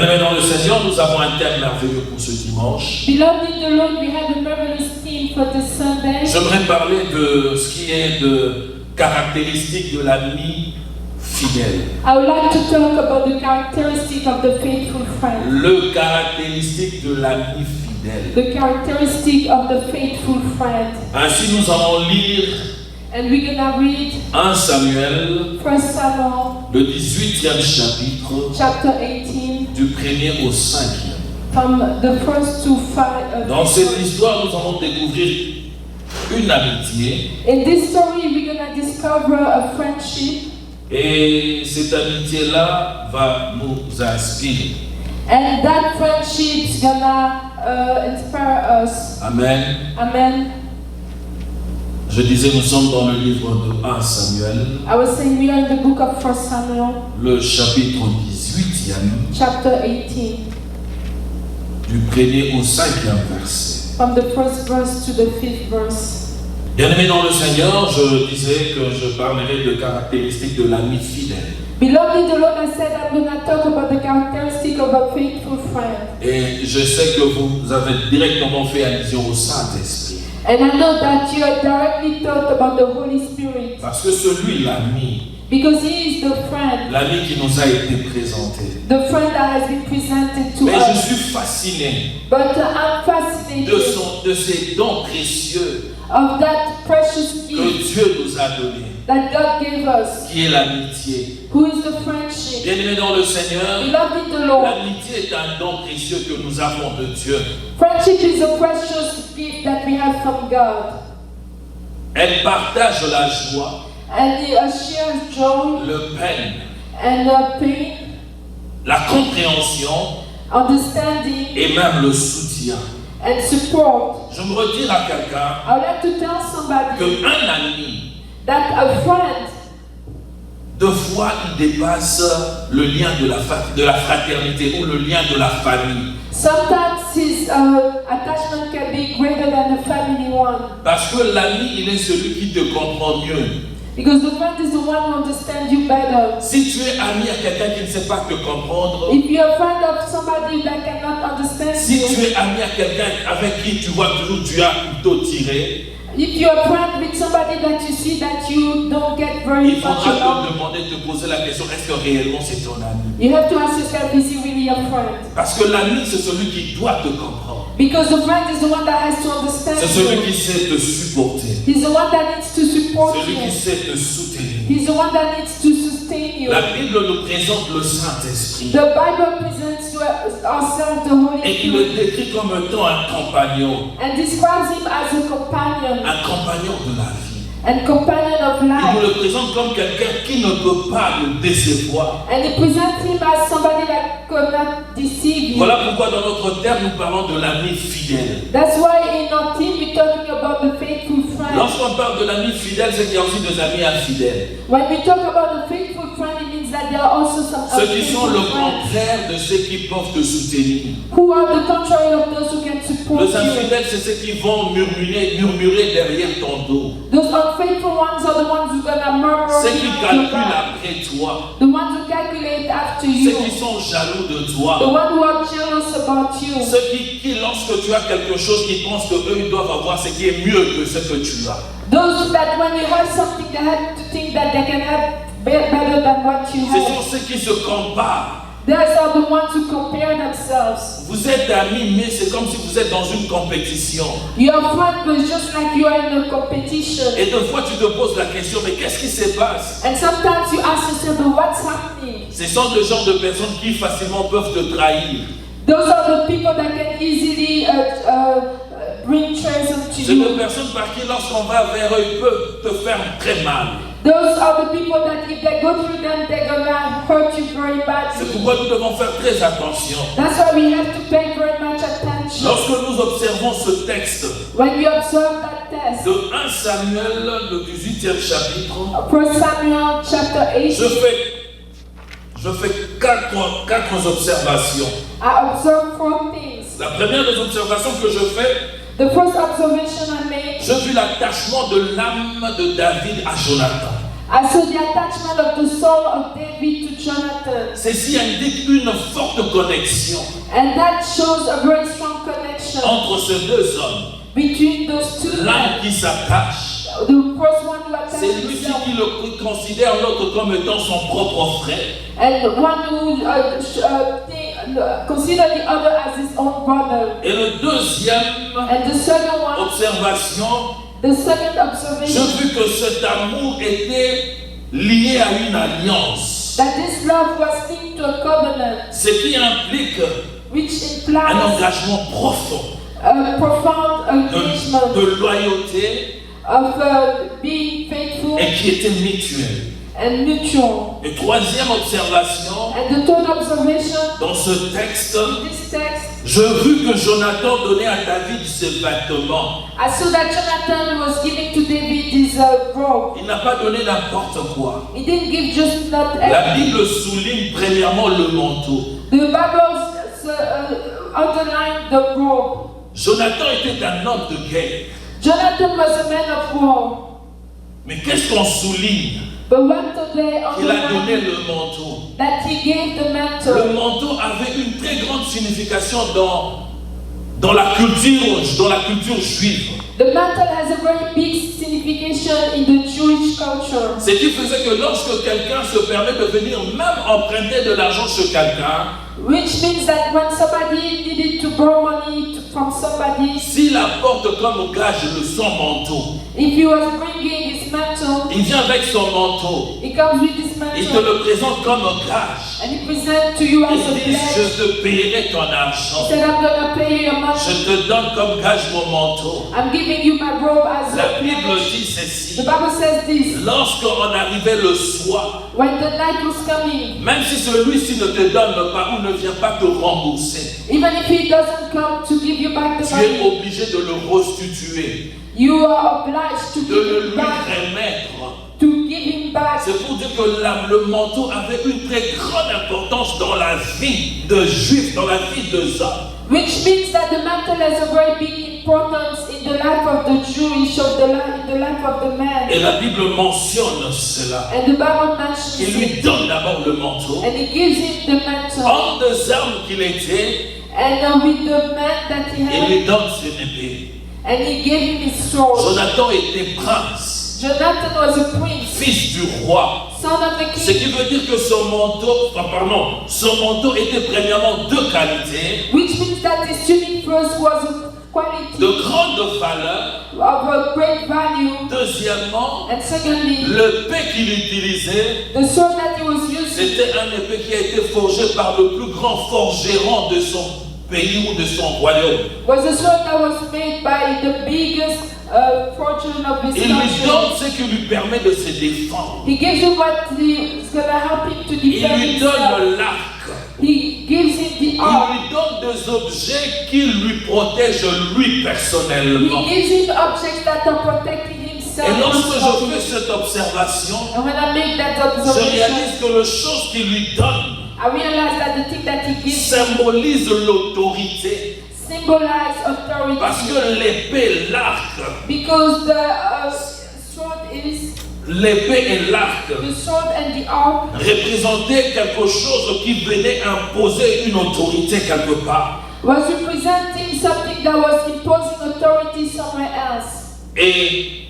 Bien-aimés dans le Seigneur, nous avons un thème merveilleux pour ce dimanche. Beloved in the Lord, we have a marvelous theme for this Sunday. J'aimerais parler de ce qui est de caractéristique de l'ami fidèle. I would like to talk about the characteristic of the faithful friend. Le caractéristique de l'ami fidèle. The characteristic of the faithful friend. Ainsi, nous allons lire And we're gonna read 1 Samuel, 1 Samuel, le 18e chapitre, chapter 18, du 1er au 5e. from the first to 5. Dans cette histoire, nous allons découvrir une amitié. In this story, we're gonna discover a friendship, Et cette amitié-là va nous inspirer. and that friendship's gonna inspire us. Amen. Amen. Je disais, nous sommes dans le livre de 1 Samuel, I was saying we are in the book of 1 Samuel, le chapitre 18e, chapter 18, du 1er au 5e verset. from the first verse to the 5th verse. Bien-aimés dans le Seigneur, je disais que je parlerai de caractéristiques de l'ami fidèle. Beloved in the Lord, I said I'm going to talk about the characteristic of a faithful friend. Et je sais que vous avez directement fait allusion au Saint-Esprit. And I know that you have directly thought about the Holy Spirit. Parce que celui, l'ami, Because He is the friend. l'ami qui nous a été présenté. The friend that has been presented to Mais je us. suis fasciné But I'm fascinated de ces dons précieux of that precious que gift Dieu nous a donnés, that God gave us. qui est l'amitié. Who is the friendship? Bien-aimés dans le Seigneur, Beloved in the Lord, l'amitié est un don précieux que nous avons de Dieu. friendship is a precious gift that we have from God. Elle partage la joie, And He shares joy le peine, and pain, la compréhension understanding et même le soutien. and support. Je me retire à quelqu'un I would like to tell somebody qu'un ami, that a friend, deux fois, il dépasse le lien de la fraternité ou le lien de la famille. sometimes his attachment can be greater than the family one. Parce que l'ami, il est celui qui te comprend mieux. Because the friend is the one who understands you better. Si tu es ami à quelqu'un qui ne sait pas te comprendre, If you're a friend of somebody that cannot understand si tu you, es ami à quelqu'un avec qui tu vois toujours tu as plutôt tiré, if you're a friend with somebody that you see that you don't get very il much faudra along, te demander, te poser la question, est-ce que réellement c'est ton ami? you have to ask yourself, is he really a friend? Parce que l'ami, c'est celui qui doit te comprendre. Because the friend is the one that has to understand C'est celui you. qui sait te supporter. He's the one that needs to support Celui qui you. sait te soutenir. He's the one that needs to sustain you. La Bible nous présente le Saint-Esprit. The Bible presents to ourselves the Holy Et il le Spirit décrit comme étant un compagnon. and describes him as a companion Un compagnon de la vie. and companion of Il nous life. le présente comme quelqu'un qui ne peut pas le décevoir. And he presents him as somebody that could not deceive you. Voilà pourquoi dans notre terme nous parlons de l'ami fidèle. That's why in our team we're talking about the faithful friend. Lorsqu'on parle de l'ami fidèle, c'est qu'il y a aussi des amis infidèles. When we talk about the faithful friend, it means that there are also some Ceux qui sont le unfaithful friends contraire de ceux qui peuvent te soutenir. who are the contrary of those who can support Les you. infidèles, c'est ceux qui vont murmurer derrière ton dos. Those unfaithful ones are the ones who gonna murmur Ceux qui behind your calculent back. après toi. The ones who calculate after Ceux you. qui sont jaloux de The toi. ones who are jealous about you. Ceux qui, lorsque tu as quelque chose, qui pensent qu'eux, ils doivent avoir ce qui est mieux que ce que tu as. Those that when you have something, they have to think that they can have better than what you Ce sont have. ceux qui se comparent. Those are the ones who compare themselves. Vous êtes amis, mais c'est comme si vous êtes dans une compétition. Your friend was just like you are in a competition. Et deux fois, tu te poses la question, mais qu'est-ce qui se passe? And sometimes you ask yourself, but what's happening? Ce sont le genre de personnes qui facilement peuvent te trahir. Those are the people that can easily bring treasure to C'est des you. personnes par qui, lorsqu'on va vers eux, ils peuvent te faire très mal. Those are the people that if they go through them, they're gonna hurt you very C'est badly. pourquoi nous devons faire très attention. That's why we have to pay very much attention. Lorsque nous observons ce texte When we observe that test, de 1 Samuel, le 18e chapitre, 1 Samuel chapter 8, je fais quatre observations. I observe 4 things. La première des observations que je fais, The first observation I made, je vis l'attachement de l'âme de David à Jonathan. I saw the attachment of the soul of David to Jonathan. Ceci indique une forte connexion And that shows a very strong connection entre ces deux hommes. between those two L'un men. qui s'attache, The first one who c'est attached lui-ci himself, qui le considère l'autre comme étant son propre frère. and the one who consider the other as his own brother. Et le deuxième And the second one, observation, the second je observation, vis que cet amour était lié à une alliance, that this love was linked to a covenant, ce qui implique which un implies engagement profond a profound engagement de loyauté of being faithful et qui était mutuel. and mutual. Et troisième observation, And the third observation, dans ce texte, in this text, je vis que Jonathan donnait à David ses vêtements. I saw that Jonathan was giving to David his robe. Il n'a pas donné n'importe quoi. He didn't give just not La anything. Bible souligne premièrement le manteau. The Bible underlined the robe. Jonathan était un homme de guerre. Jonathan was a man of war. Mais qu'est-ce qu'on souligne? But what today Il a donné underlined le manteau. that he gave the Le mantle. manteau avait une très grande signification dans la culture juive. The mantle has a very big signification in the Jewish culture. Ce qui faisait que lorsque quelqu'un se permet de venir même emprunter de l'argent chez quelqu'un, Which means that when somebody needed to borrow money from somebody, s'il apporte comme gage son manteau, if he was bringing his mantle, il vient avec son manteau, he comes with his il te mantle le présente comme un gage. and he presents to you as a Il dit, pledge. je te paierai ton argent. He said, I'm gonna pay you your money. Je te donne comme gage mon manteau. I'm giving you my robe as La a Bible pledge. dit The ceci. Bible says this. Lorsqu'on arrivait le soir, When the night was coming, même si celui-ci ne te donne pas ou ne vient pas te rembourser, even if he doesn't come to give you back the tu es money, obligé de le restituer, you are obliged to de give le him lui back. remettre. To give him back. C'est pour dire que le manteau avait une très grande importance dans la vie de Juifs, dans la vie de hommes. Which means that the mantle has a very big importance in the life of the Jewish, in the life of the man. Et la Bible mentionne cela. And the Bible mentions Il lui it. donne d'abord le manteau. And he gives him the mantle. Homme des armes qu'il était, And with the man that he il had, lui donne son épée. and he gave him his sword. Jonathan était prince, Jonathan was a prince, fils du roi. son of the Ce king, qui veut dire que son manteau était premièrement de qualité, which means that his tunic first was of quality, de grande valeur. of a great value. Deuxièmement, And secondly, l'épée qu'il utilisait, the sword that he was using c'était un épée qui a été forgé par le plus grand forgeron de son pays ou de son royaume. was a sword that was made by the biggest fortune of his Il lui country. donne ce qui lui permet de se défendre. He gives him what is going to help him to Il defend lui himself. donne l'arc. He gives him the Il arm. lui donne des objets qui lui protègent lui personnellement. He gives him objects that are protecting himself. Et lorsque je fais cette observation, And when I make that je observation, réalise que les choses qu'il lui donne I realize that the thing that he gives symbolise l'autorité. symbolize authority. Parce que l'épée, l'arc, Because the sword is l'épée et l'arc the sword and the arm représentaient quelque chose qui venait imposer une autorité quelque part. was representing something that was imposing authority somewhere else. Et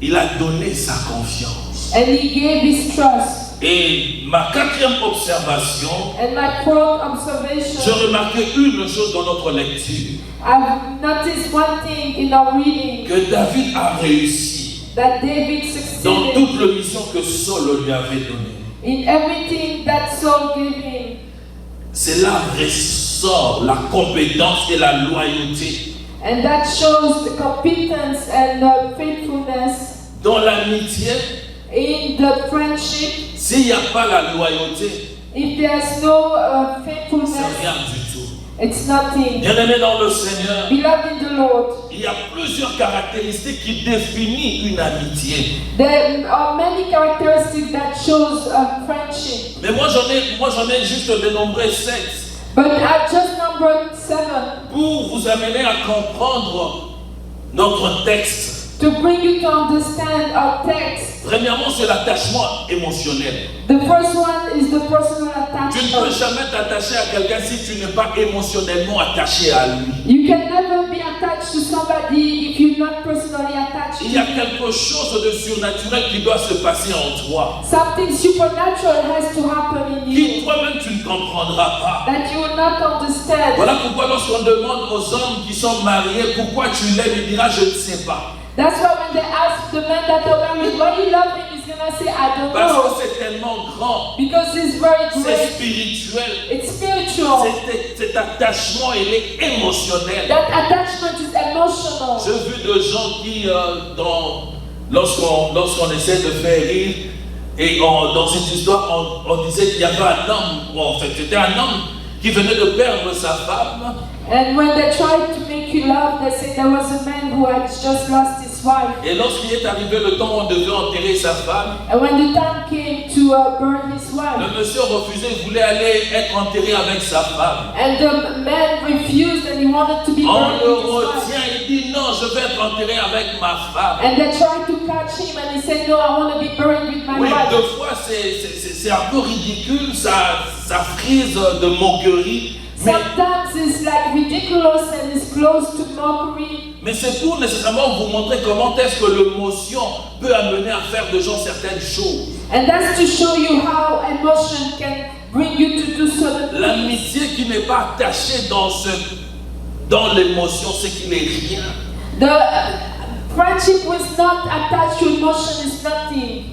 il a donné sa confiance. And he gave his trust. Et ma quatrième observation, And my fourth j'ai observation, remarqué une chose dans notre lecture, I've noticed one thing in our reading, que David a réussi that David dans succeeded toute la mission que Saul lui avait donnée. in everything that Saul gave him. Cela ressort la compétence et la loyauté. And that shows the competence and faithfulness Dans l'amitié, in the friendship. s'il n'y a pas la loyauté, If there's no c'est faithfulness, rien du tout. it's nothing. Bien-aimé dans le Seigneur, Beloved in the Lord, il y a plusieurs caractéristiques qui définissent une amitié. there are many characteristics that shows friendship. Mais moi j'en ai juste dénombré 7 But I've just numbered 7 pour vous amener à comprendre notre texte. to bring you to understand our text. Premièrement, c'est l'attachement émotionnel. The first one is the personal Tu ne peux attachment. jamais t'attacher à quelqu'un si tu n'es pas émotionnellement attaché à lui. You can never be attached to somebody if you're not personally attached to Il y a them. quelque chose de surnaturel qui doit se passer en toi, Something supernatural has to happen in qui you toi-même tu ne comprendras pas. that you will not understand. Voilà pourquoi lorsqu'on demande aux hommes qui sont mariés pourquoi tu l'aimes, il dira je ne sais pas. That's why when they ask the man that are married, why you love him, he's gonna say, I don't Parce know. que c'est tellement grand, Because it's very c'est great. spirituel. It's spiritual. Cet attachement, il est émotionnel. That attachment is emotional. J'ai vu de gens qui, lorsqu'on essaie de faire rire, et dans cette histoire, on disait qu'il y avait un homme, en fait, c'était un homme qui venait de perdre sa femme. And when they tried to make you laugh, they said there was a man who had just lost his wife. Et lorsqu'il est arrivé le temps où on devait enterrer sa femme, And when the time came to burn his wife, le monsieur refusait, il voulait aller être enterré avec sa femme. and the man refused and he wanted to be On buried le with his wife. retient, il dit non, je vais être enterré avec ma femme. And they tried to catch him and he said, no, I want to be buried with my Oui, wife. deux fois c'est un peu ridicule, ça frise de moquerie. Sometimes it's like ridiculous and it's close to mockery. Mais c'est pour nécessairement vous montrer comment est-ce que l'émotion peut amener à faire de gens certaines choses. And that's to show you how emotion can bring you to do certain things. L'amitié qui n'est pas attachée dans l'émotion, c'est qu'il n'est rien. The friendship who is not attached to emotion is nothing.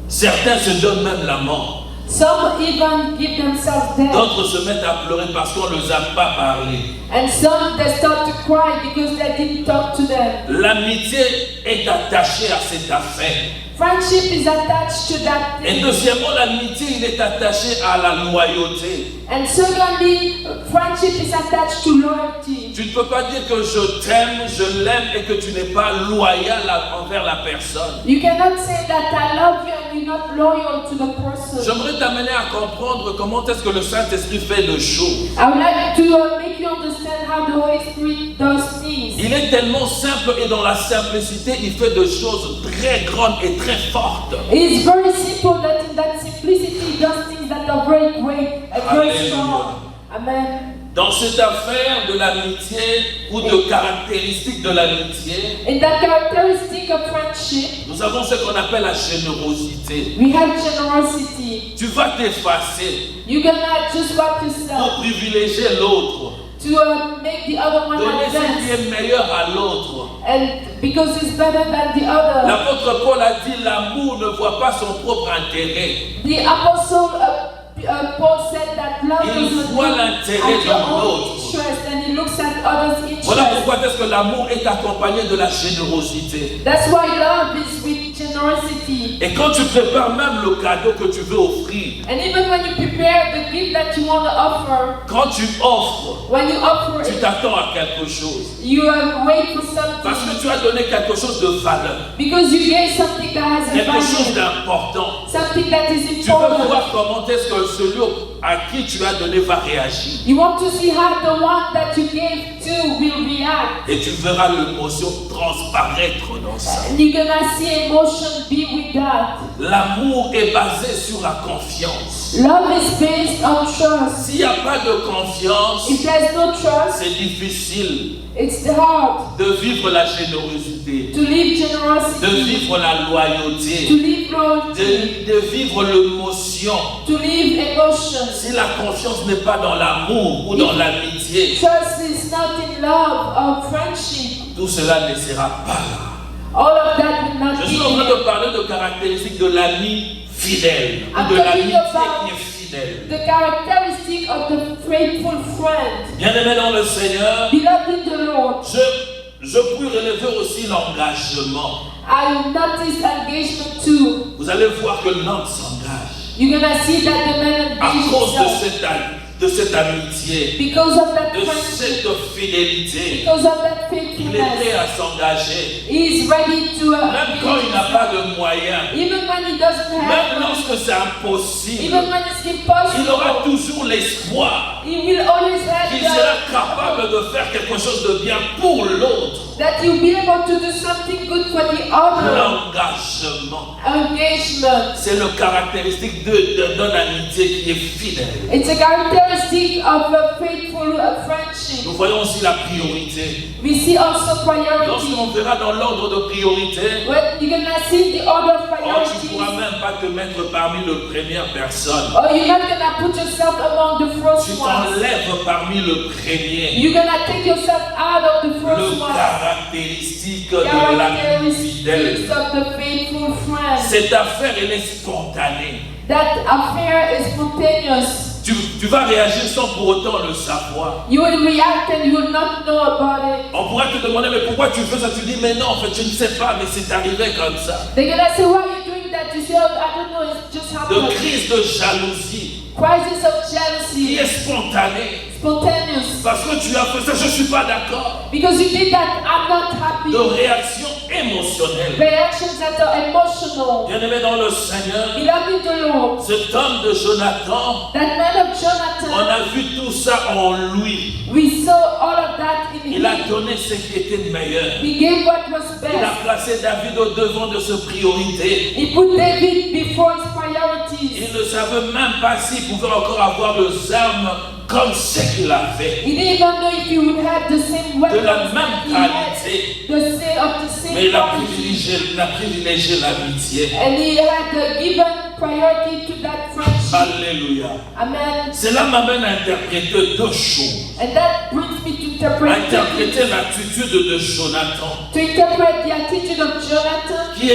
Certains se donnent même la mort. Some even give themselves death. D'autres se mettent à pleurer parce qu'on ne les a pas parlé. And some they start to cry because they didn't talk to them. L'amitié est attachée à cette affaire. Friendship is attached to that Et thing. deuxièmement, l'amitié, il est attaché à la loyauté. And secondly, friendship is attached to loyalty. Tu ne peux pas dire que je t'aime, je l'aime et que tu n'es pas loyal envers la personne. You cannot say that I love you and you're not loyal to the person. J'aimerais t'amener à comprendre comment est-ce que le Saint-Esprit fait les choses. I would like to make you understand how the Holy Spirit does things. Il est tellement simple et dans la simplicité, il fait des choses très grandes et très fortes. It's very simple that in that simplicity he does things that are very great and very Alléluia. strong. Amen. Dans cette affaire de l'amitié ou de caractéristiques de l'amitié, In that characteristic of friendship, nous avons ce qu'on appelle la générosité. we have generosity. Tu vas t'effacer You're gonna just watch pour yourself privilégier l'autre, to make the other one donner ce qui advance, est meilleur à l'autre. and because it's better than the other. L'apôtre Paul a dit l'amour ne voit pas son propre intérêt. The apostle Paul said that love Il doesn't voit look l'intérêt at your dans own l'autre. interest and he looks at others' Voilà interest. pourquoi est-ce que l'amour est accompagné de la générosité. That's why love is with generosity. Et quand tu prépares même le cadeau que tu veux offrir, And even when you prepare the gift that you want to offer, quand tu offres, when you offer tu it, t'attends à quelque chose. you wait for Parce que something tu as donné quelque chose de valeur, because you gave something that has a quelque chose value, d'important. something that is Tu veux important. voir comment est-ce que celui à qui tu as donné va réagir. You want to see how the one that you gave to will react. Et tu verras l'émotion transparaître dans ça. And you're gonna see emotion be with that. L'amour est basé sur la confiance. Love is based on trust. S'il n'y a pas de confiance, If there's no trust, c'est difficile it's hard de vivre la générosité, to live de generosity, vivre la to loyauté, live loyalty, de vivre l'émotion. to live emotions. Si la confiance n'est pas dans l'amour ou dans l'amitié, Trust is not in love or friendship. tout cela ne sera pas là. All of that will not Je be suis en train here. de parler de caractéristiques de l'ami fidèle ou I'm de talking l'amitié about qui est fidèle. the characteristic of the faithful friend. Bien-aimé dans le Seigneur, Beloved in the Lord, je puis relever aussi l'engagement. I noticed engagement too. Vous allez voir que l'homme s'engage You're gonna see that the man à engaged cause himself de cette amitié, because of that de friendship, cette fidélité. because of that Il est prêt faithfulness. à s'engager. He is ready to Même quand il n'a pas de de moyens, even when he doesn't même have money, lorsque c'est impossible, even when it's il aura impossible, toujours l'espoir he will always qu'il sera have capable de faire quelque chose de bien pour l'autre. that you'll be able to do something good for the other. L'engagement, Engagement. c'est le caractéristique d'une amitié qui est fidèle. It's a characteristic of a faithful friendship. Nous voyons aussi la priorité. We see also priority. Lorsqu'on verra dans l'ordre de priorité, When you're gonna see the order of tu ne priorities, pourras même pas te mettre parmi les premières personnes. or you're not gonna put yourself among the Tu first ones. t'enlèves parmi le premier. You're gonna take yourself out of the first Le ones. caractéristique de l'ami fidèle. Characteristics of the faithful friend. Cette affaire, elle est spontanée. That affair is spontaneous. Tu vas réagir sans pour autant le savoir. You will react and you will not know about it. On pourrait te demander, mais pourquoi tu fais ça? Tu dis, mais non, en fait, je ne sais pas, mais c'est arrivé comme ça. They're gonna say, why are you doing that? You say, oh, I don't know, it's just De happened. crise de jalousie Crisis of qui jealousy. est spontanée. Spontaneous. Parce que tu as fait ça, je ne suis pas d'accord. Because you did that, I'm not happy. De réaction émotionnelle. Reactions that are emotional. Bien-aimé dans le Seigneur, Beloved in the Lord, cet homme de Jonathan, that man of on Jonathan, a vu tout ça en lui. we saw all of that in Il a him. donné ce qui était meilleur. He gave what was Il a best. placé David au devant de ses priorités. He put David before his priorities. Il ne savait même pas s'il pouvait encore avoir les armes comme ce qu'il avait. He didn't even know if he would have the same De la weapons that même he had, qualité. of the Mais same il a quality. privilégié l'amitié. And he had given priority to that friendship. Alléluia. Amen. Cela m'amène à interpréter deux choses. And that brings me to Interpréter l'attitude de Jonathan, the attitude of Jonathan, qui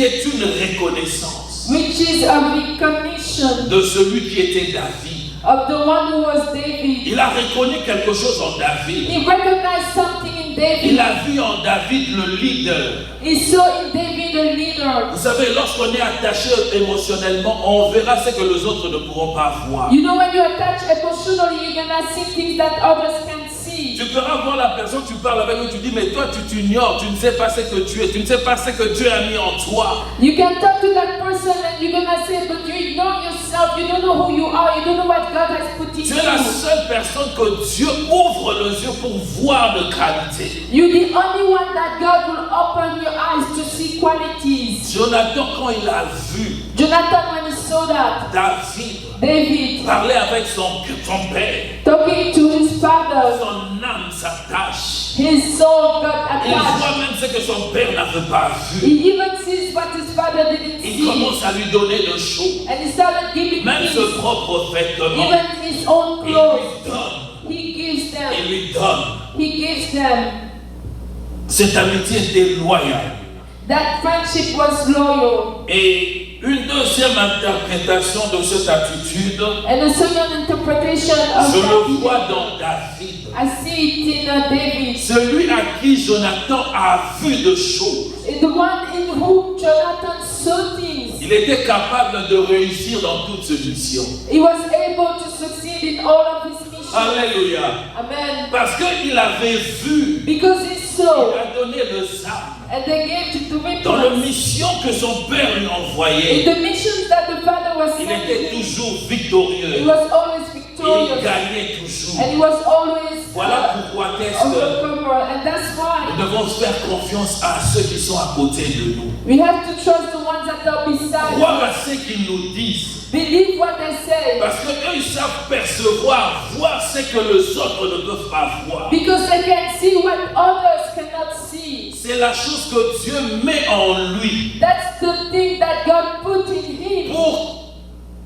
est une reconnaissance which is a recognition de celui qui était David. of the one who was David. Il a reconnu quelque chose en David. He recognized something in Il David. a vu en David le leader. He saw in David a leader. Vous savez, lorsqu'on est attaché émotionnellement, on verra ce que les autres ne pourront pas voir. You know, when you're attached emotionally, you're gonna see things that others can't see. Tu peux voir la personne, tu parles avec elle, tu dis, mais toi, tu t'ignores, tu ne sais pas ce que tu es, tu ne sais pas ce que Dieu a mis en toi. You can talk to that person and you're gonna say, but you ignore yourself. You don't know who you are. You don't know what God has put in Tu es la you. seule personne que Dieu ouvre les yeux pour voir de qualité. You're the only one that God will open your eyes to see qualities. Jonathan, quand il a vu Jonathan, when he saw that, David parler avec son père, talking to his father, son âme s'attache. his soul got Il voit attached. même ce que son père n'avait pas vu. He even sees what his father didn't Il see. commence à lui donner des choses. And he started giving Même things, ses propres vêtements. even his own Il clothes. lui donne. He gives Il them. lui donne. He gives them. Cette amitié était loyale. That friendship was loyal. Et une deuxième interprétation de cette attitude, And the second interpretation of je le vois that, dans David. I see it in David. Celui à qui Jonathan a vu de choses. The one in whom Jonathan saw things. Il était capable de réussir dans toute ses missions. He was able to succeed in all of his missions. Alléluia. Amen. Parce qu'il avait vu, Because he il saw, a donné les armes and they gave to the dans la weapons. mission que son père lui In envoyait. the missions that the father was Il sending était him, toujours he victorieux. was always Il victorious. gagnait toujours. And he was always Voilà pourquoi qu'est-ce que overcomer. And that's nous why devons faire confiance à ceux qui sont à côté de nous. we have to trust the ones that are beside Croire us. à ce qu'ils nous disent. Believe what they say. Parce qu'eux, ils savent percevoir, voir ce que les autres ne peuvent pas voir. Because they can see what others cannot see. C'est la chose que Dieu met en lui That's the thing that God put in him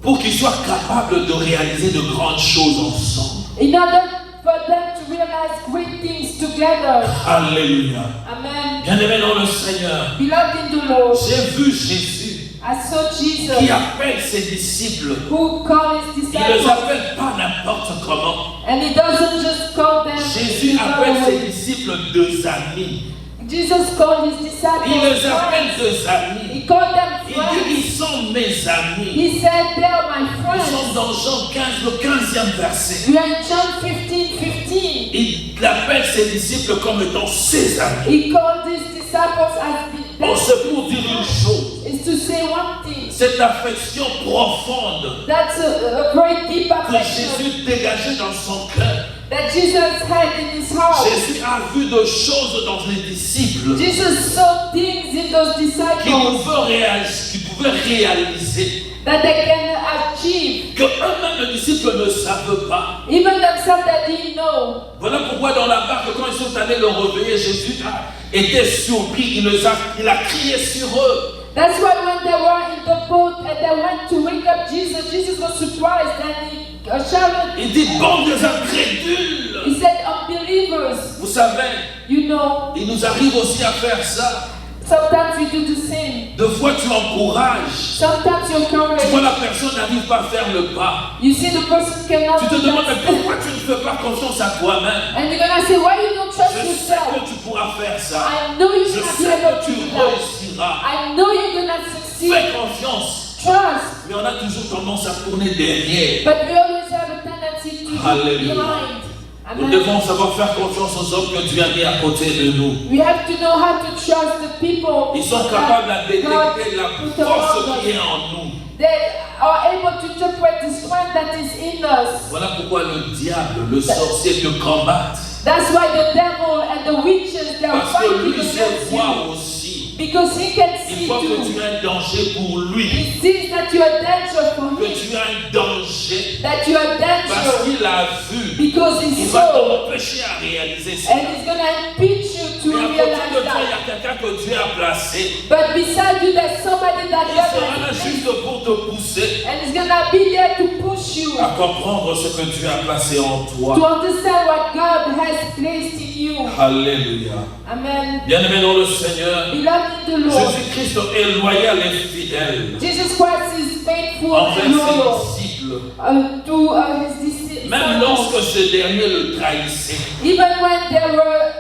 pour qu'il soit capable de réaliser de grandes choses ensemble. in order for them to realize great things together. Alléluia. Amen. Bien-aimé dans le Seigneur, Beloved in the Lord, j'ai vu Jésus I saw Jesus qui appelle ses disciples. who called his Il ne les disciples, appelle pas n'importe comment. and he doesn't just call them. Jésus appelle ses disciples deux amis. Jesus called his disciples Il les appelle friends. deux amis. He called them Il friends. dit, ils sont mes amis. He said, they are my Nous sommes friends. dans Jean 15, le 15e verset. We are in John 15:15. Il appelle ses disciples comme étant ses amis. He called his disciples as On se pour dire une chose. to say one thing. Cette affection profonde That's a very deep que affection Jésus dégageait dans son cœur. that Jesus had in his heart. Jésus a vu de choses dans les disciples Jesus saw things in those qui disciples pouvaient réaliser that they can achieve. que eux-mêmes les disciples ne savent pas. Even themselves that didn't know. Voilà pourquoi dans la barque, quand ils sont allés le réveiller, Jésus a été surpris, il a crié sur eux. That's why when they were in the boat and they went to wake up Jesus, Jesus was surprised and he shouted. Il dit, bande des incrédules. He said, unbelievers, Vous savez, you know, il nous arrive aussi à faire ça. sometimes we do the same. Deux fois tu encourages. Sometimes you're Tu vois encouraged. la personne n'arrive pas à faire le pas. You see the person cannot Tu te do demandes that mais step. pourquoi tu ne fais pas confiance à toi-même. And you're gonna say, why you don't trust Je sais yourself? que tu pourras faire ça. I know you're Je gonna be sais able que to tu do that. réussiras. I know you're gonna succeed. Fais confiance. Trust. Mais on a toujours tendance à tourner derrière. But we always have a tendency to look Hallelujah. behind. Nous Amen. devons savoir faire confiance aux hommes que Dieu a mis à côté de nous. We have to know how to trust the people. Ils sont that capables de God détecter la put force around qui us. est en nous. They are able to interpret the strength that is in us. Voilà pourquoi le diable, le sorcier te combattent. That's why the devil and the witches, they are Parce que fighting lui sait against voir you. aussi. Because he can Il see voit que too. tu as un danger pour lui. He sees that you are danger for Que him. tu as un danger. That you are Parce danger. qu'il a vu. Because he Il va saw. t'empêcher à réaliser ça. And he's going to impeach you to Mais à côté de realize toi, il y that. a quelqu'un que Dieu a placé. But beside you, there's somebody that Il God sera là has juste placed. pour te pousser And he's going to be there to push you. à comprendre ce que Dieu a placé en To toi. understand what God has placed in you. Alléluia. Amen. Bien-aimé dans le Seigneur, Beloved in the Lord, Jésus-Christ est loyal et fidèle Jesus Christ is faithful envers and loyal ses disciples. to his disciples. Même lorsque ce dernier le trahissait, Even when they were,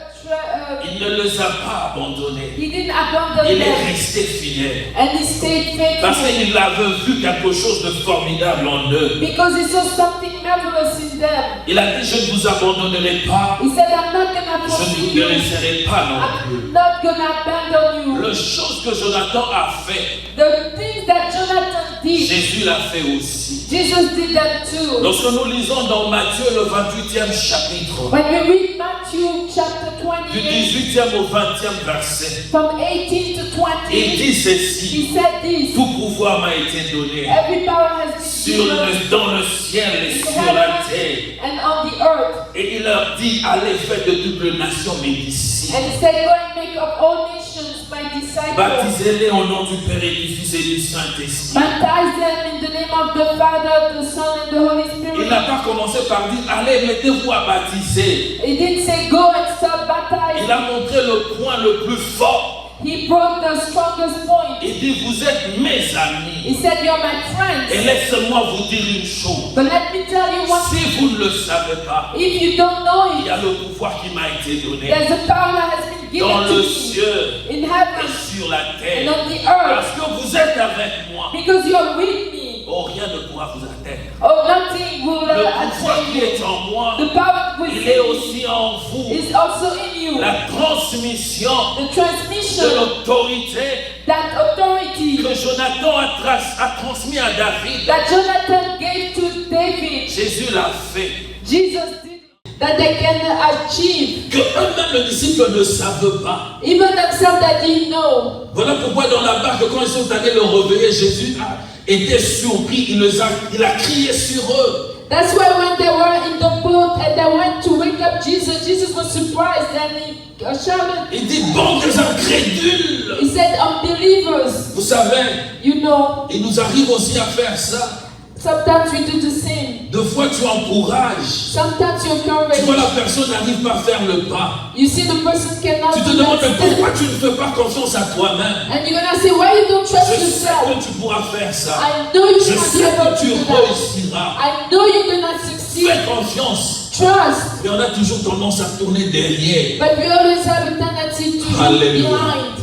il ne les a pas abandonnés. he didn't abandon Il est them. resté fidèle. And he stayed Parce faithful. qu'il avait vu quelque chose de formidable en eux. Because he saw something marvelous in them. Il a dit, je ne vous abandonnerai pas. He said, I'm not going to Je ne forsake vous you. délaisserai pas non plus. I'm not going to abandon you. Les choses que Jonathan a fait, The things that Jonathan did, Jésus l'a fait aussi. Jesus did that too. Lorsque nous lisons dans Matthieu le 28e chapitre, When we read Matthew chapter du 28, 18e au 20e verset, from 18 to il 20, dit ceci, he said this. tout pouvoir m'a été donné Every power has been given dans le ciel et in sur la heaven terre. and on the earth. Et il leur dit, allez faire de toutes les nations mes disciples. And he said, go and make of all nations my disciples. Baptisez-les au nom du Père et du Fils et du Saint-Esprit. Baptize them in the name of the Father, the Son, and the Holy Il n'a Spirit. pas commencé par dire, allez, mettez-vous à baptiser. He didn't say, go and start Il baptizing. a montré le point le plus fort. He brought the strongest point. Il dit, vous êtes mes He amis. said, you're my Et friends. laissez-moi vous dire une chose. But let me tell you one thing. Si vous ne le savez pas, If you don't know il y it, a le pouvoir qui m'a été donné there's a power that has been dans given to le me ciel in et heaven sur la and terre. on the earth. Parce que vous êtes avec moi. Because you're with me. Oh, rien ne pourra vous atteindre. Oh, nothing will Le pouvoir attain qui you. est en moi, The power il est within aussi en vous. is also in you. La transmission The de transmission, l'autorité that authority que Jonathan a transmis à David. that Jonathan gave to David, Jésus l'a fait. Jesus did, that they can achieve. Que eux-mêmes les disciples ne savent pas. Even themselves that didn't know. Voilà pourquoi dans la barque, quand ils sont allés le réveiller, Jésus a été surpris. Il a crié sur eux. That's why when they were in the boat and they went to wake up Jesus, Jesus was surprised and he shouted. Il dit, bande des incrédules. He said, unbelievers, Vous savez, you know, il nous arrive aussi à faire ça. sometimes we do the same. Deux fois tu encourages. Sometimes you Tu vois encourage. la personne n'arrive pas à faire le pas. You see the person cannot Tu te do demandes that mais step. pourquoi tu ne fais pas confiance à toi-même. And you're gonna say, why you don't trust Je sais yourself? que tu pourras faire ça. I know you're Je gonna sais be able que to tu do that. réussiras. I know you're gonna succeed. Fais confiance. Trust. Mais on a toujours tendance à tourner derrière. But we always have a tendency to look Hallelujah. behind.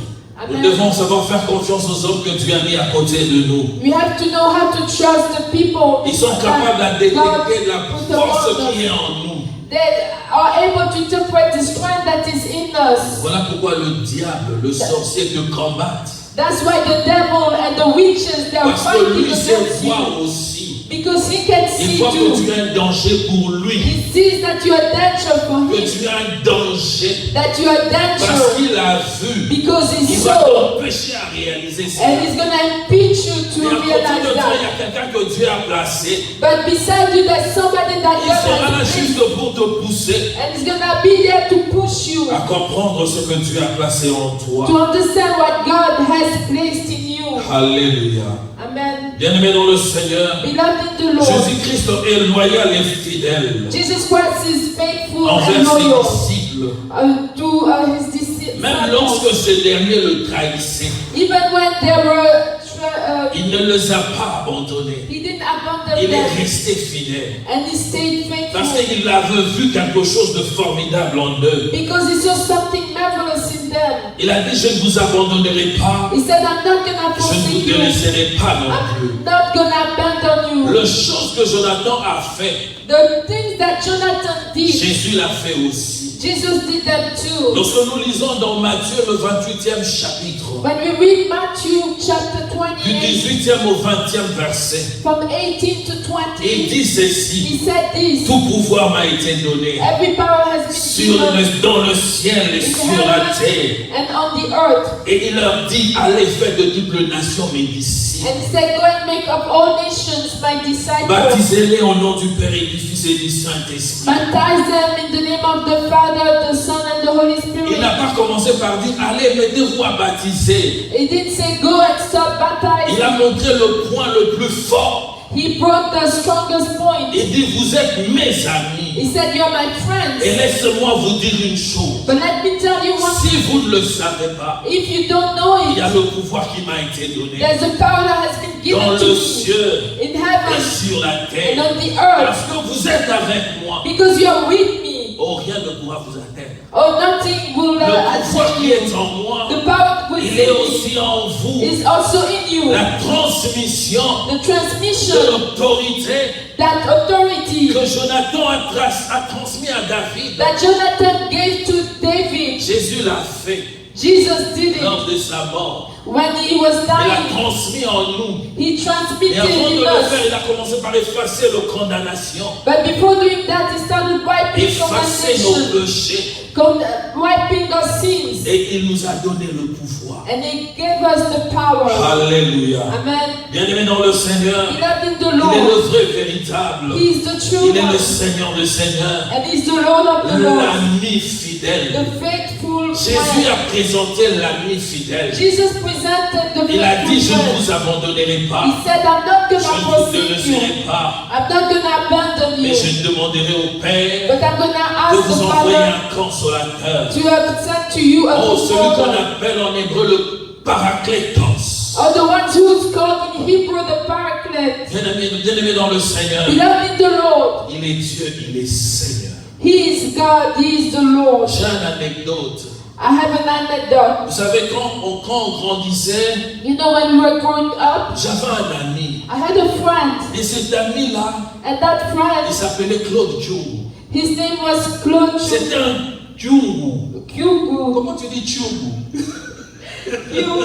Nous Amen. devons savoir faire confiance aux hommes que Dieu a mis à côté de nous. We have to know how to trust the people. Ils sont capables de that God détecter la put force around qui est us. en nous. They are able to interpret the strength that is in us. Voilà pourquoi le diable, le sorcier te combattent. That's why the devil and the Parce que fighting lui sait against voir you. aussi. Because he can Il see voit que too. tu es un danger pour lui. He sees that you are danger for Que him. tu es un danger. That you are Parce danger. qu'il a vu. Because he Il va saw. t'empêcher à réaliser ça. And he's going to impeach you Et to à côté de realize toi, il y that. a quelqu'un que Dieu a placé. But beside you, there's somebody that Il God sera là has placed. juste pour te pousser And he's going to be there to push you. à comprendre ce que Dieu a placé en toi. To understand what God has placed in you. Alléluia. Amen. Bien-aimé dans le Seigneur, Beloved in the Lord, Jésus-Christ est loyal et fidèle Jesus Christ is faithful envers and loyal ses disciples. to his disciples. Même lorsque ces derniers le trahissaient, Even when they were, il ne les a pas abandonnés. he didn't abandon Il est them, resté fidèle. and he stayed Parce faithful qu'il avait vu quelque chose de formidable en eux. because he saw something marvelous in them. Il a dit, je ne vous abandonnerai pas, He said, I'm not gonna je ne forsake vous you. délaisserai pas non plus. I'm not gonna abandon you. Les choses que Jonathan a fait, The things that Jonathan did, Jésus l'a fait aussi. Jesus did them too. Lorsque nous lisons dans Matthieu le 28e chapitre, When we read Matthew chapter du 28, 18e au 20e verset, from 18 to il 20, dit ceci, he said this. tout pouvoir m'a été donné Every power has been given dans le ciel et in sur la heaven terre. and on the earth. Et il leur dit, allez faire de toutes les nations mes disciples. And said, go and make of all nations my disciples. Baptisez-les au nom du Père et du Fils et du Saint-Esprit. Baptize them in the name of the Father, the Son, and the Holy Il Spirit. n'a pas commencé par dire, allez, mettez-vous à baptiser. He didn't say, go and stop Il a baptizing. montré le point le plus fort. He brought the strongest point. Il dit, vous êtes mes amis. He said, you're my Et friends. laissez-moi vous dire une chose. But let me tell you one Si thing. vous ne le savez pas, If you don't know il y a it, le pouvoir qui m'a été donné there's a power that has been dans given to le me ciel in et heaven sur la and terre. on the earth. Parce que vous êtes avec moi. Because you're with me. Oh, rien ne pourra vous atteindre. Oh, nothing will Le pouvoir attack qui you. est en moi, The power il est within aussi en vous. me is also in you. La transmission The de transmission, l'autorité that authority que Jonathan a transmis à David. that Jonathan gave to David, Jésus l'a fait Jesus did it. lors de sa mort. When he was Il l'a dying, transmis en nous. he Et transmitted avant de in le faire, us. il a commencé par effacer la condamnation, But before doing that, he started wiping effacer nos condemnation, péchés. wiping our sins. Et il nous a donné le pouvoir. And he gave us the power. Alléluia. Amen. Bien-aimé dans le Seigneur, Beloved in the il est le Lord, vrai véritable. he is the true Il est le one. Seigneur des Seigneurs, And he is the Lord of the Lord. l'ami fidèle. The faithful Jésus friend. a présenté l'ami fidèle. Jesus presented the Il a dit, je faithful ne friend. vous abandonnerai He pas. said, I'm not Je going to ne vous forsake you. délaisserai pas. I'm not going to abandon Mais you. je demanderai au Père But I'm going to de ask vous the envoyer Father un consolateur. to send to you a Oh, celui qu'on comforter. appelle en hébreu le Paraclétos. Or the one who's called in Hebrew the Paraclete. Bien-aimé dans le Seigneur, Beloved in the Lord, il est Dieu, il est Seigneur. He is God, He is the Lord. J'ai une anecdote. I have an anecdote. Vous savez, quand on grandissait, You know, when we were growing up, j'avais un ami. I had a friend, Et cet ami-là, and that il friend, s'appelait Claude Djourou. his name was Claude C'était un Djourou. Kyugu. Comment tu dis Djourou? Kyugu.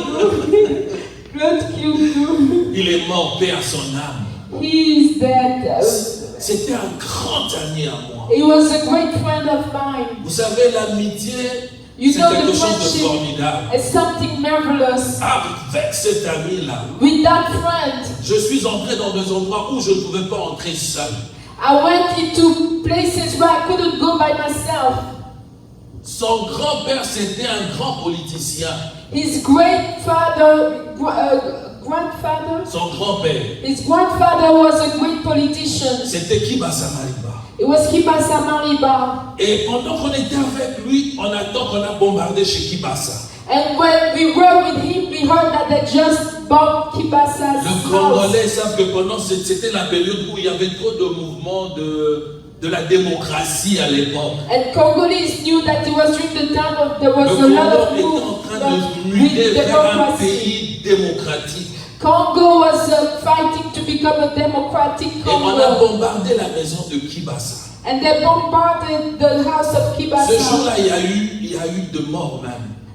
Claude Kyugu. Il est mort, paix à son âme. He is dead. C'était un grand ami à moi. He was a great friend of mine. Vous savez, l'amitié, You c'est know, quelque the chose de friendship formidable. is something marvelous. Avec cet ami-là, With that friend, je suis entré dans des endroits où je ne pouvais pas entrer seul. I went into places where I couldn't go by myself. Son grand-père, c'était un grand politicien. His grandfather, Son grand-père, his grandfather was a great politician. c'était Kibasa Maliba. It was Kibasa Maliba. Et pendant qu'on était avec lui, on attend qu'on a bombardé chez Kibasa. And when we were with him, we heard that they just bombed Kibasa's Les house. Congolais savent que pendant c'était la période où il y avait trop de mouvements de la démocratie à l'époque. And Congolese knew that it was during the time of there was Le a lot Congo of était en train movement de muter with vers un democracy. pays démocratique. Congo was fighting to become a democratic Et on a Congo. bombardé la maison de Kibasa. And they bombarded the house of Ce Kibasa. jour-là, il y a eu de morts même.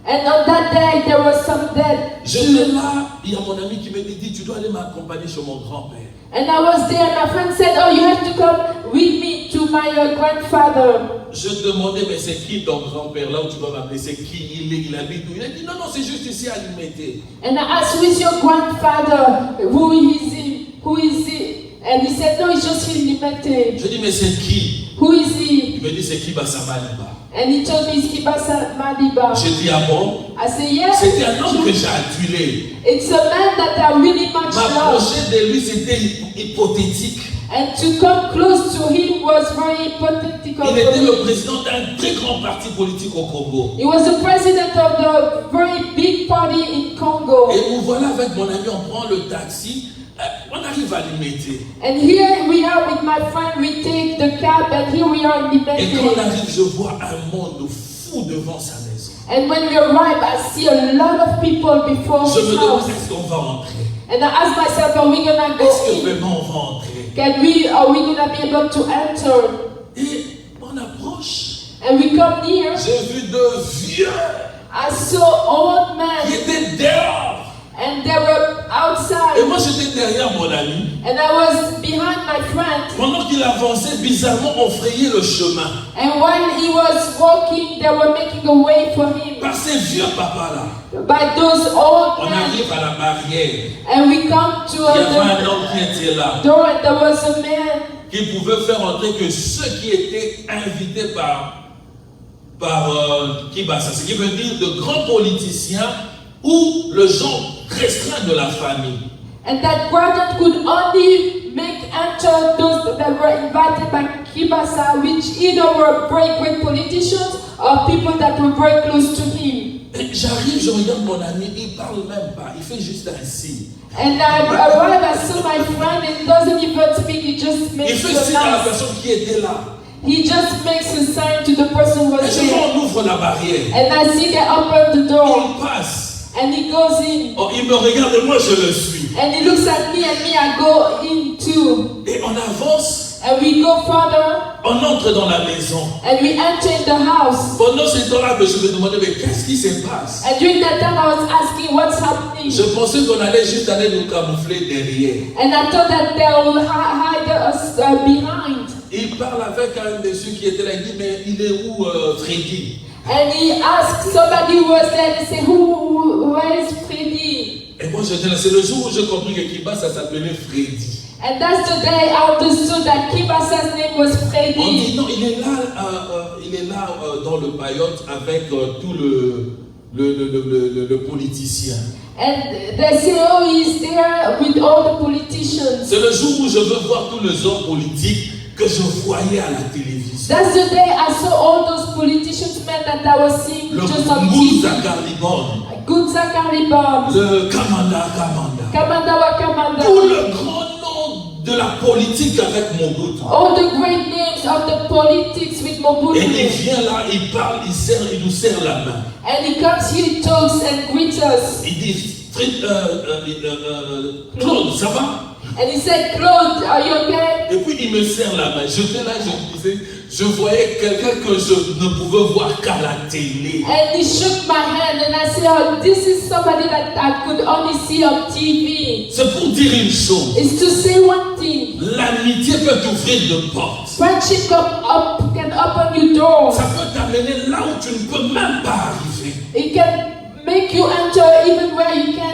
And on that day, there was some dead. J'étais là, il y a mon ami qui me dit, tu dois aller m'accompagner chez mon grand-père. And I was there, my friend said, oh, you have to come with me to my grandfather. Je demandais, mais c'est qui ton grand-père là où tu vas m'appeler? C'est qui? Il habite où? Il a dit, non, non, c'est juste ici à Limete. And I asked, who is your grandfather? Who is he? Who is he? And he said, no, it's just in Limete. Je dis, mais c'est qui? Who is he? Il me dit, c'est qui Bassamaliba? And he told me, it's Kibasa Madiba. J'ai dit, ah bon? I said, yes. C'était un homme que j'ai adulé. It's a man that I really much love. M'approcher de lui, c'était hypothétique. And to come close to him was very hypothetical. Il était le président d'un très grand parti politique au Congo. He was the president of the very big party in Congo. Et nous voilà avec mon ami, on prend le taxi, on arrive à Limete. And here we are with my friend, we take the cab and here we are in Et quand on Limete. arrive, je vois un monde fou devant sa maison. And when we arrive, I see a lot of people before Je me his demande, house. est-ce qu'on va entrer? And I ask myself, are we gonna Est-ce que go in? vraiment on va entrer? Are we gonna be able to enter? Et on approche. And we come near. J'ai vu deux vieux I saw old qui men étaient dehors. and they were Et outside. moi j'étais derrière mon ami. And I was behind my friend. Pendant qu'il avançait, bizarrement, on frayait le chemin. And when he was walking, they were making a way for him. Par ces vieux papas-là, By those old on men. arrive à la barrière. And we come to Il y avait un a homme qui était là, door and there was a man qui pouvait faire entrer que ceux qui étaient invités par Kibasa, ce qui veut dire de grands politiciens ou le genre restreint de la famille. and that guardian could only make enter those that were invited by Kibasa, which either were very great politicians or people that were very close to him. Et j'arrive, je regarde mon ami, il parle même pas, il fait juste un signe. And I arrived, I saw my friend, and he doesn't even speak, he just Il makes fait a signe à la sign. personne qui était là. He just makes a sign to the person who Et was je vois, there. on ouvre la barrière. And I see they open the door, Il passe. and he goes in. Oh, il me regarde et moi je le suis. And he looks at me, and me, I go in too. Et on avance, And we go further, on entre dans la maison. and we enter in the house. Pendant ce temps-là, je me demandais, mais qu'est-ce qui se passe? And during that time, I was asking what's happening. Je pensais qu'on allait juste aller nous camoufler derrière. And I thought that they will hide us behind. Il parle avec un dessus qui était là, il dit, mais il est où Freddy? And he asked somebody who was there, he said, where is Freddy? Et moi j'étais là, c'est le jour où j'ai compris que Kiba ça s'appelait Freddy. And that's the day I understood that Kibasa's name was On dit Freddy. non, il est là dans le paillote avec tout le politicien. And they say, oh, he's there with all the politicians. C'est le jour où je veux voir tous les hommes politiques que je voyais à la télévision. That's the day I saw all those politicians men that I was seeing Le just on Moussa TV. Carlibon, Good Zakaribam, le Kamanda, Kamandawa tout Kamanda, le grand nom de la politique avec Mobutu. all the great names of the politics with Et il Mobutu. vient là, il parle, il nous serre la main. And he comes here, he talks and greets us. Il dit, Claude, ça va? And he said, Claude, are you okay? Et puis il me serre la main. J'étais là, je voyais quelqu'un que je ne pouvais voir qu'à la télé. And he shook my hand and I said, oh, this is somebody that I could only see on TV. C'est pour dire une chose. It's to say one thing. L'amitié peut t'ouvrir de portes. Friendship can open your doors. Ça peut t'amener là où tu ne peux même pas arriver. It can make you enter even where you can't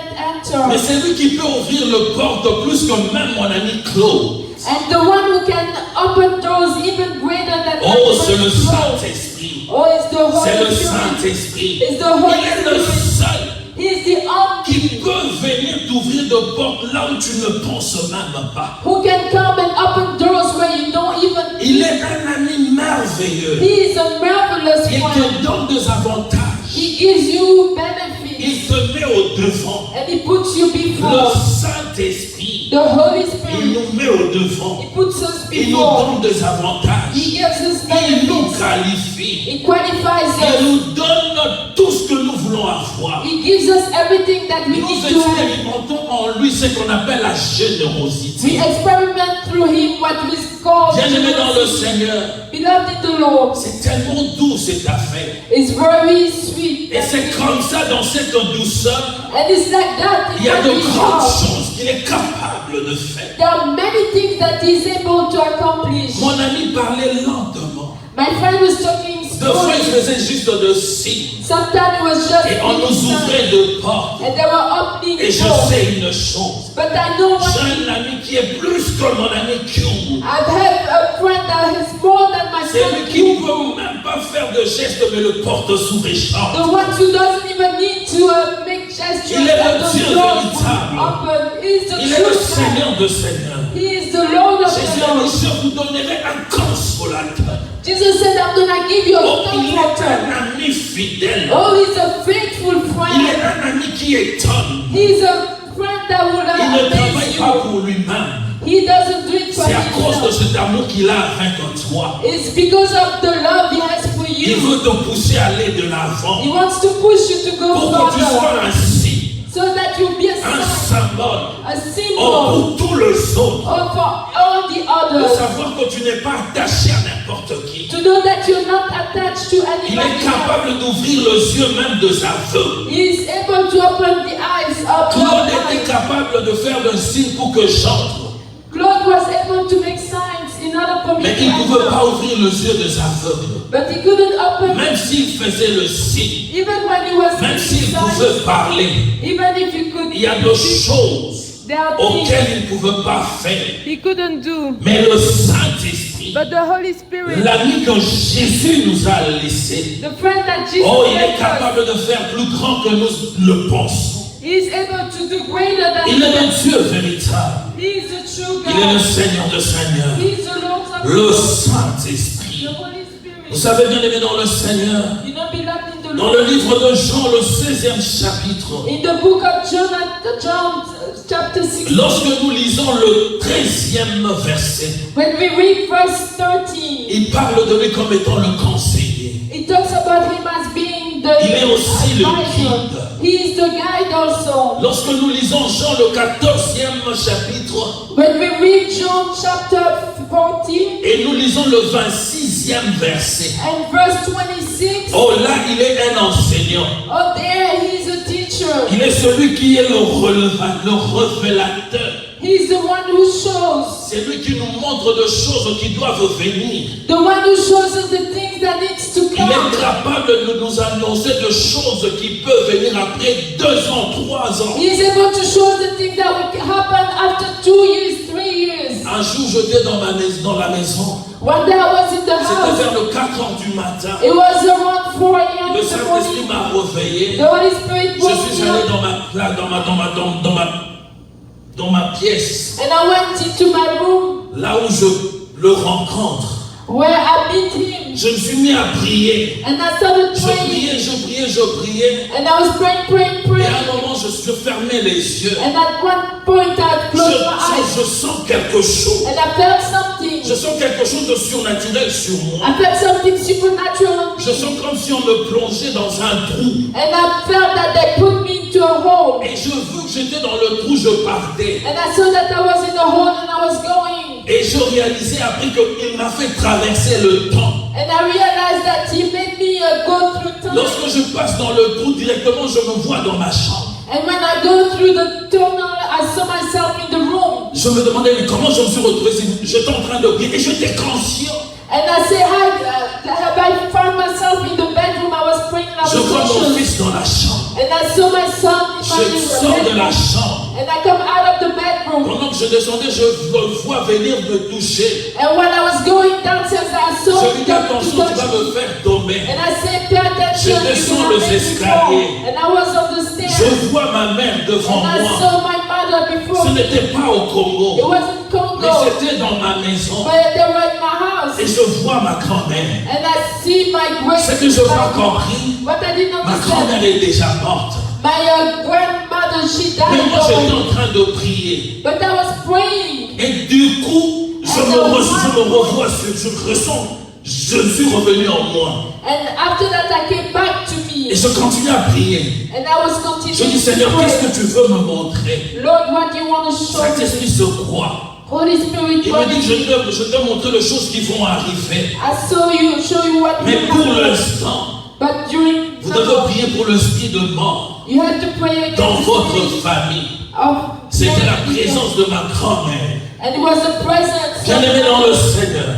Mais enter. c'est lui qui peut ouvrir le porte plus que même mon ami Claude. And the one who can open doors even greater than Oh, that c'est le one closed. Saint-Esprit. Oh, it's the C'est Holy le Spirit. Saint-Esprit. It's the Holy Il est le Spirit. seul He is the qui only peut venir t'ouvrir de portes là où tu ne penses même pas. who can come and open doors where you don't even. Il est un ami merveilleux. He is a marvelous Il one. te donne des avantages. He gives you benefits Il te met au devant. and he puts you Le before. Saint-Esprit, The Holy il Spirit, nous met au devant. he puts us Il nous before. donne des avantages. He gives us Il nous benefits. qualifie. He qualifies Il us. nous donne tout ce que nous voulons avoir. He gives us everything that we Nous need to have. expérimentons en lui ce qu'on appelle la générosité. We experiment through him what is called Bien-aimé dans le Seigneur, beloved in the Lord. c'est tellement doux cette affaire. It's very sweet. Et c'est comme ça, dans cette douceur, And it's like that il y a in de every grandes house. choses qu'il est capable de faire. There are many things that he's able to accomplish. Mon ami parlait lentement. My friend was talking Deux fois, il slowly. faisait juste de signes. Sometimes it was just Et on nous inside. ouvrait de portes. And they were opening Et je doors. sais une chose. But I know J'ai one. un ami qui est plus que mon ami Kyung. I've had a friend that is more than my C'est friend. lui qui ne peut même pas faire de geste, mais le porte s'ouvre et chante. The one who doesn't even need to make gestures Il est le and Dieu the doors véritable. open. He is the Il est le true God. Seigneur de Seigneurs. He is the Lord of Jésus the a dit, Lord. je vous donnerai un consolateur. Jesus said, I'm going to give you a Oh, il est comforter. un ami fidèle. Oh, he's a faithful Il friend. est un ami qui étonne. He's a friend that will Il ne travaille amaze pas you. pour lui-même. He doesn't do it for C'est à cause de himself. cet amour qu'il a avec toi. It's because of the love he has for Il you. veut te pousser à aller de l'avant. He wants to push you to go Pour que tu further. sois un signe, So that you'll be un sign, symbole. a symbol Oh, pour tous les autres. for all the De others. savoir que tu n'es pas attaché à n'importe qui. To know that you're not attached to Il est anybody else. capable d'ouvrir les yeux même des aveugles. He is able to open the eyes of Claude the était blind. capable de faire un signe pour que j'entre. Claude was able to make signs in order for me Mais to il ne pouvait enter. pas ouvrir les yeux des aveugles. But he couldn't open, Même s'il faisait le signe, even when he was même making s'il signs, pouvait parler, even if he could, il y a des choses there are things auxquelles il ne pouvait pas faire. he couldn't do. Mais le Saint-Esprit, But the Holy Spirit, l'ami que Jésus nous a laissé, the friend that Jesus oh, il est gave us, capable de faire plus grand que nous le pensons. he is able to do greater than Il est le Dieu véritable. He is the true Il est le God. Seigneur de Seigneurs, He is the Lord of le Lords, Saint-Esprit. the Holy Vous Spirit. savez, bien aimé dans le Seigneur, You know, beloved in the dans Lord. le livre de Jean, le 16e chapitre, In the book of John chapter 6, lorsque nous lisons le 13e verset, when we read verse 13, il parle de lui comme étant le conseiller. it talks about him as being the Il est aussi le advisor. guide. He is the guide also. Lorsque nous lisons Jean, le 14e chapitre, When we read John chapter 14 et nous lisons le 26e verset, and verse 26, oh là, il est un enseignant. oh there he is a teacher. Il est celui qui est le révélateur. He is the one who shows. C'est lui qui nous montre des choses qui doivent venir. The one who shows us the things that needs to Il come. est capable de nous annoncer des choses qui peuvent venir après 2 ans, 3 ans. He is able to show the things that will happen after 2 years, 3 years. Un jour, j'étais dans la maison. One day I was in the C'était house. vers le 4 heures du matin. It was around 4 a.m. Le in the Saint-Esprit morning. m'a réveillé. The Holy Spirit Je woke suis me allé up dans ma pièce, and I went into my room là où je le rencontre. where I meet him Je me suis mis à prier. and I started Je praying priais. and I was praying. Et à un moment, je fermais les yeux. And at one point I closed my eyes Je sens quelque chose. and I felt something. Je sens quelque chose de surnaturel sur moi. I felt something supernatural on Je me. sens comme si on me plongeait dans un trou. And I felt that they put me into a hole. Et je veux que j'étais dans le trou, je partais. And I saw that I was in a hole and I was going. Et je réalisais après qu'il m'a fait traverser le temps. And I realized that he made me go through time. Lorsque je passe dans le trou directement, je me vois dans ma chambre. And when I go through the tunnel, I saw myself in the room. Je me demandais mais comment je me suis retrouvé. J'étais en train de prier et j'étais conscient. And I say, I found myself in the bedroom. I was praying and I Je vois was mon conscious. fils dans la chambre. And I saw my son in Je sors de la bedroom. chambre. And I come out of the bedroom. Pendant que je descendais, je le vois venir me toucher. And when I was going downstairs, I saw Je lui him dis come to attention, tu touch vas me. me faire tomber. And I said, pay attention. Je descends you're gonna les make me escaliers. fall. And I was on the Je stairs. vois ma mère devant And I moi. saw my mother before Ce me. n'était pas au It Congo, wasn't Congo, mais c'était dans ma maison. but they were in my house. Et je vois ma grand-mère. And I see my great Ce que je n'ai pas compris, What I did not ma understand. grand-mère est déjà morte. My grandmother, she Mais died moi, j'étais already. en train de prier. But I was praying. Et du coup, je me revois, je ressens je suis revenu en moi. And after that, I came back to me. Et je continue à prier. And I was Je continuing dis, Seigneur, to qu'est-ce pray. que tu veux me montrer? Lord, what do you want to show me? Saint-Esprit se croit. Holy Spirit, Il what me do dit, you je te montrer les choses qui vont arriver. I show you what Mais will pour happen. l'instant, But during vous devez prier pour le spirit de mort you have to pray dans against votre the spirit famille. of C'était la death. présence de ma grand-mère. And it was the presence Bien-aimé dans le Seigneur,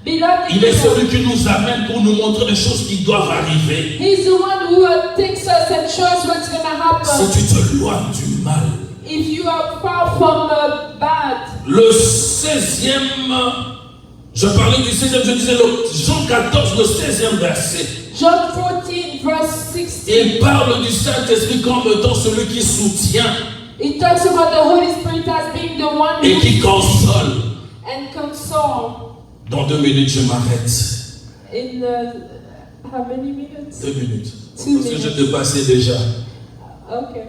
Beloved, il est celui qui nous amène pour nous montrer les choses qui doivent arriver. He's the one who takes us and shows what's going to happen. Si tu te loignes du mal. If you are far from bad. Le 16e, je parlais du 16e, je disais Jean 14, le 16e verset. John 14, verse 16. Il parle du Saint-Esprit comme étant celui qui soutient It talks about the Holy Spirit as being the one et who qui console. and console. Dans 2 minutes, je m'arrête. In how many minutes? 2 minutes. 2 Parce que je minutes. te passais déjà. Okay.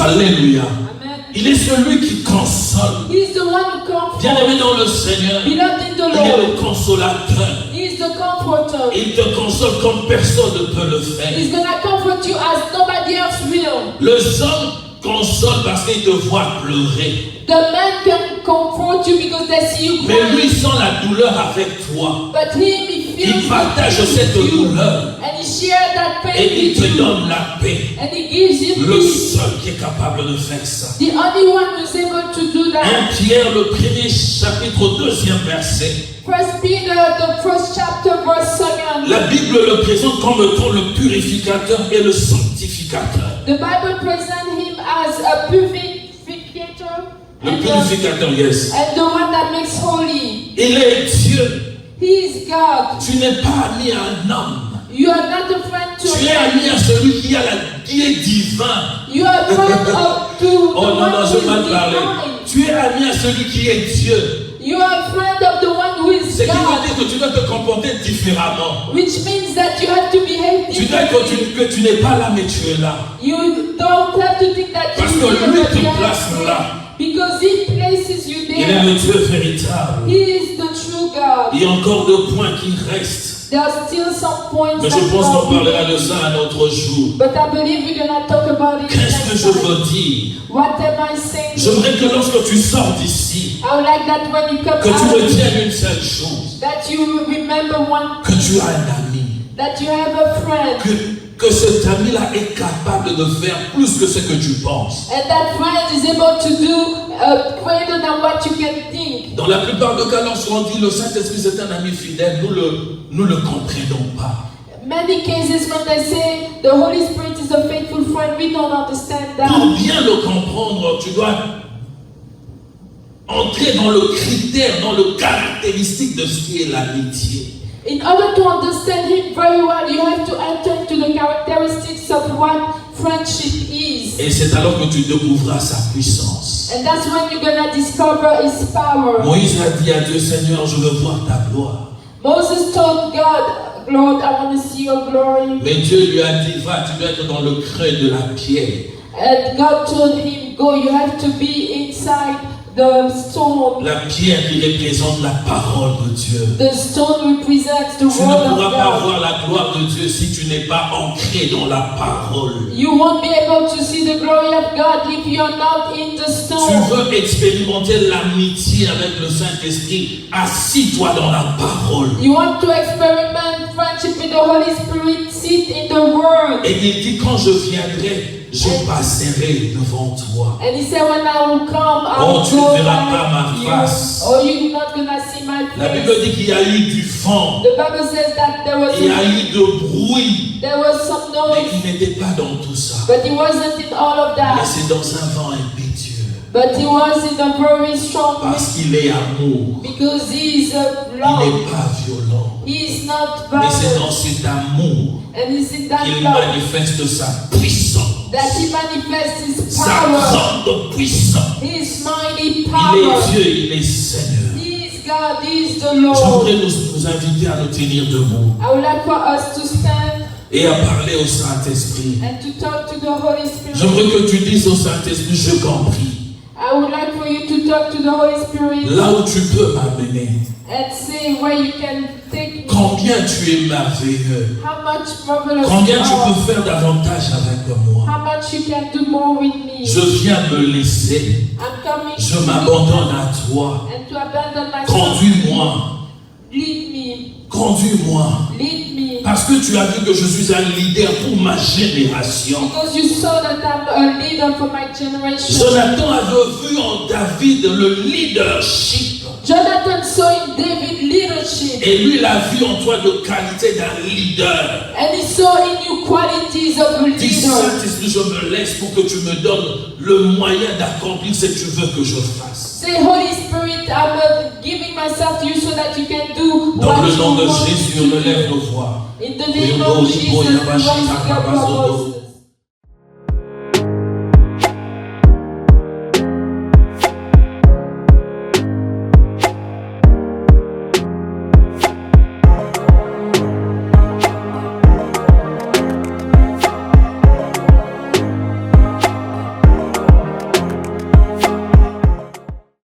Alléluia. Amen. Il est celui qui console. He's the one who comforts. Bien-aimé dans le Seigneur, Beloved in the il est Lord. le consolateur. He is the comforter. Il te console comme personne ne peut le faire. He's gonna comfort you as nobody else will. Les hommes consolent parce qu'ils te voient pleurer. The man can comfort you because they see you Mais lui crying. sent la douleur avec toi. But him, he feels Il partage the pain cette with you. douleur. And he shares that pain Et il with te you. donne la paix. And he gives you Le peace. seul qui est capable de faire ça. The only one who's able to do 1 that. Pierre, le premier chapitre, 2e verset. First Peter, the first chapter, verse 2. La Bible le présente comme étant le purificateur et le sanctificateur. The Bible presents him as a purificator Le purificateur, yes. and the one that makes holy. Il est Dieu. He is God. Tu n'es pas ami à un homme. You are not a friend to Tu es him. ami à celui qui est divin. You are a friend of to Oh the non, one non, who je is mal parlé. divine. Tu es ami à celui qui est Dieu. You are a friend of the one who is Ce qui veut God. dire que tu dois te comporter différemment. Which means that you have to behave Tu dois que differently. tu n'es pas là, mais tu es là. You don't have to think that Parce you que are lui but te you are place there. là. Because he places you Il est there. le Dieu véritable. He is the true God. Il y a encore 2 points qui restent. There are still some points Mais that je pense qu'on are parlera de ça un autre jour. but I believe we're gonna talk about it Qu'est-ce que next je time. veux dire? What am I saying? J'aimerais que lorsque tu sors d'ici, I would like that when you come que tu out, retiennes une seule chose. that you remember one, Que tu as un ami. that you have a friend, Que cet ami-là est capable de faire plus que ce que tu penses. and that friend is able to do greater than what you can think. Dans la plupart des cas, lorsqu'on dit le Saint-Esprit c'est un ami fidèle, nous le comprenons pas. Many cases when they say the Holy Spirit is a faithful friend, we don't understand Pour that. bien le comprendre, tu dois entrer dans le critère, dans le caractéristique de ce qui est l'amitié. In order to understand Him very well, you have to enter into the characteristics of what friendship is. Et c'est alors que tu découvriras sa puissance. And that's when you're gonna discover His power. Moïse a dit à Dieu, Seigneur, je veux voir ta gloire. Moses told God, Lord, I want to see your glory. Mais Dieu lui a dit, va, tu dois être dans le creux de la pierre. And God told him, go, you have to be inside the stone. La pierre qui représente la parole de Dieu. The stone represents the Tu ne word of pourras pas God. voir la gloire de Dieu si tu n'es pas ancré dans la parole. You won't be able to see the glory of God if you're not in the Tu stone. veux expérimenter l'amitié avec le Saint-Esprit, assis-toi dans la parole. You want to experiment friendship with the Holy Spirit, sit in the Word. Et il dit, quand je viendrai, je passerai devant toi. And he said, when I will come, I Oh, will tu ne go verras pas ma by you. face. Oh, you're not gonna see my La face. Bible dit qu'il y a eu du vent, The Bible says that there was il y a eu de bruit, there was some mais noise, il n'était pas dans tout ça. but he wasn't in all of Mais that. c'est dans un vent impétueux, But he was in a very strong way parce qu'il est amour. because he is a Il love. n'est pas violent, He is not mais c'est violent. dans cet amour And it's in that qu'il love manifeste sa puissance, that he manifests his sa power. grande puissance. His mighty Il power. est Dieu, il est Seigneur. He is God, he is the Lord. J'aimerais nous inviter à nous tenir debout I would like for us to stand et à parler au Saint-Esprit. and to talk to the Holy Spirit. J'aimerais que tu dises au Saint-Esprit, je t'en prie, I would like for you to talk to the Holy Spirit là où tu peux m'amener, and say where you can take me. combien tu es merveilleux. How much marvelous Combien you tu are. peux faire davantage avec moi. How much you can do more with me. Je viens me laisser. I'm coming Je to you m'abandonne à toi. and to abandon myself. Conduis-moi. Lead me. Conduis-moi. Lead me. Parce que tu as vu que je suis un leader pour ma génération. Because you saw that I'm a leader for my generation. Jonathan avait vu en David le leadership. Jonathan saw in David leadership. Et lui, il a vu en toi de qualité d'un leader. And he saw in you qualities of a Dis leader. Saint-Esprit, je me laisse pour que tu me donnes le moyen d'accomplir ce que tu veux que je fasse. Say, Holy Spirit, I'm giving myself to you so that you can do Dans what le you nom de want Jésus, to on do. élève nos voix. In the name of Jesus, we raise up our voice.